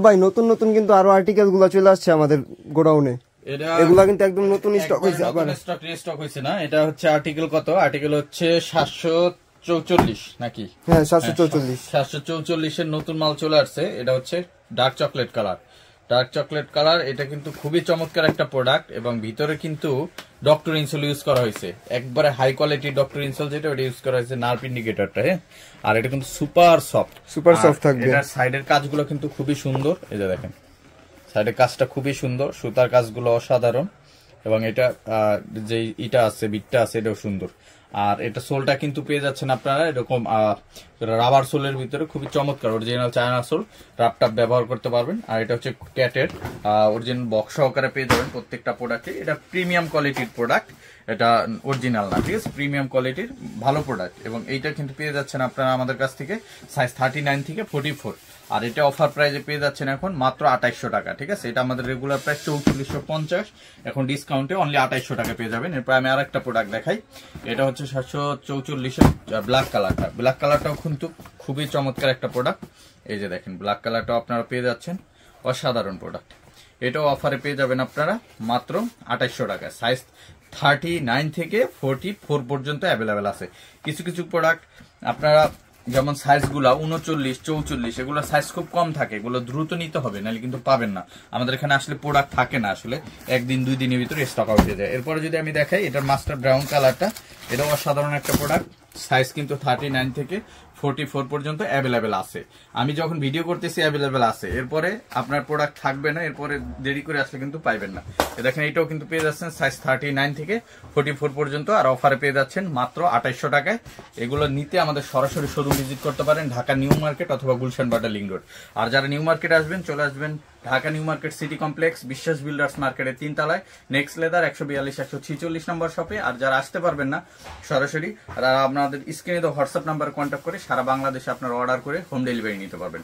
ভাই নতুন নতুন কিন্তু আরো আর্টিকেল গুলো চলে আসছে আমাদের গোডাউনে, এগুলা কিন্তু একদম নতুন স্টক হয়েছে। আবার স্টক হয়েছে না, এটা হচ্ছে আর্টিকেল কত, আর্টিকেল হচ্ছে 744 নাকি? হ্যাঁ 744। 744 এর নতুন মাল চলে আসছে। এটা হচ্ছে dark chocolate colour, dark chocolate colour. এটা কিন্তু খুবই চমৎকার একটা প্রোডাক্ট এবং ভিতরে কিন্তু ডক্টর ইনসোল ইউজ করা হয়েছে, একবারে হাই কোয়ালিটির ডক্টর ইনসোল, যেটা ওটা ইউজ করা হয়েছে নার্ভ ইন্ডিকেটরটা। হ্যাঁ, আর এটা কিন্তু সুপার সফট থাকবে। এটার সাইডের কাজগুলো কিন্তু খুবই সুন্দর, এই যে দেখেন সাইডের কাজটা খুবই সুন্দর, সুতার কাজগুলো অসাধারণ এবং এটা যে ইটা আছে বিটটা আছে এটাও সুন্দর। আর এটা সোলটা কিন্তু পেয়ে যাচ্ছেন আপনারা এরকম রাবার সোলের ভিতরে, খুবই চমৎকার অরিজিনাল চায়না সোল, রাপটাপ ব্যবহার করতে পারবেন। আর এটা হচ্ছে ক্যাটের অরিজিনাল বক্স সহকারে পেয়ে যাবেন প্রত্যেকটা প্রোডাক্টে। এটা প্রিমিয়াম কোয়ালিটির প্রোডাক্ট, এটা অরিজিনাল না, ঠিক আছে, প্রিমিয়াম কোয়ালিটির ভালো প্রোডাক্ট। এবং এইটা কিন্তু পেয়ে যাচ্ছেন আপনারা আমাদের কাছ থেকে সাইজ 39 থেকে 44। আর এটা অফার প্রাইসে পেয়ে যাচ্ছেন এখন মাত্র 2800 টাকা, ঠিক আছে। এটা আমাদের রেগুলার প্রাইস 3450, এখন ডিসকাউন্টে অনলি 2800 টাকা পেয়ে যাবেন। এরপর আমি আরেকটা প্রোডাক্ট দেখাই, এটা হচ্ছে 744 এর ব্ল্যাক কালারটা। ব্ল্যাক কালারটাও কিন্তু খুবই চমৎকার একটা প্রোডাক্ট, এই যে দেখেন ব্ল্যাক কালারটাও আপনারা পেয়ে যাচ্ছেন, অসাধারণ প্রোডাক্ট। এটাও অফারে পেয়ে যাবেন আপনারা মাত্র 2800 টাকা। সাইজ 39 থেকে 44 পর্যন্ত অ্যাভেলেবেল আছে। কিছু কিছু প্রোডাক্ট আপনারা যেমন সাইজগুলা 39, 44 এগুলো সাইজ খুব কম থাকে, এগুলো দ্রুত নিতে হবে, নাহলে কিন্তু পাবেন না। আমাদের এখানে আসলে প্রোডাক্ট থাকে না, আসলে একদিন 2 দিনের ভিতরে স্টক আউট হয়ে যায়। এরপরে যদি আমি দেখাই এটার মাস্টার ব্রাউন কালারটা, এটাও অসাধারণ একটা প্রোডাক্ট। সাইজ কিন্তু 39 থেকে 44 পর্যন্ত অ্যাভেলেবেল আছে। আমি যখন ভিডিও করতেছি অ্যাভেলেবেল আছে, এরপরে আপনার প্রোডাক্ট থাকবে না, এরপরে দেরি করে আসলে কিন্তু পাইবেন না। দেখেন এটাও কিন্তু পেয়ে যাচ্ছেন সাইজ 39 থেকে 44 পর্যন্ত, আর অফারে পেয়ে যাচ্ছেন মাত্র 2800 টাকায়। এগুলো নিতে আমাদের সরাসরি শোরুম ভিজিট করতে পারেন, ঢাকা নিউ মার্কেট অথবা গুলশান বাটা লিংক রোড। আর যারা নিউ মার্কেট আসবেন চলে আসবেন Dhaka new market city complex বিশ্বাস বিল্ডার্স মার্কেটের 3 তলায় নেক্সট লেদার 142-146 নম্বর শপে। আর যারা আসতে পারবেন না সরাসরি, আর আপনাদের স্ক্রিনে তো হোয়াটসঅ্যাপ নাম্বার কন্ট্যাক্ট করে সারা বাংলাদেশে আপনার অর্ডার করে হোম ডেলিভারি নিতে পারবেন।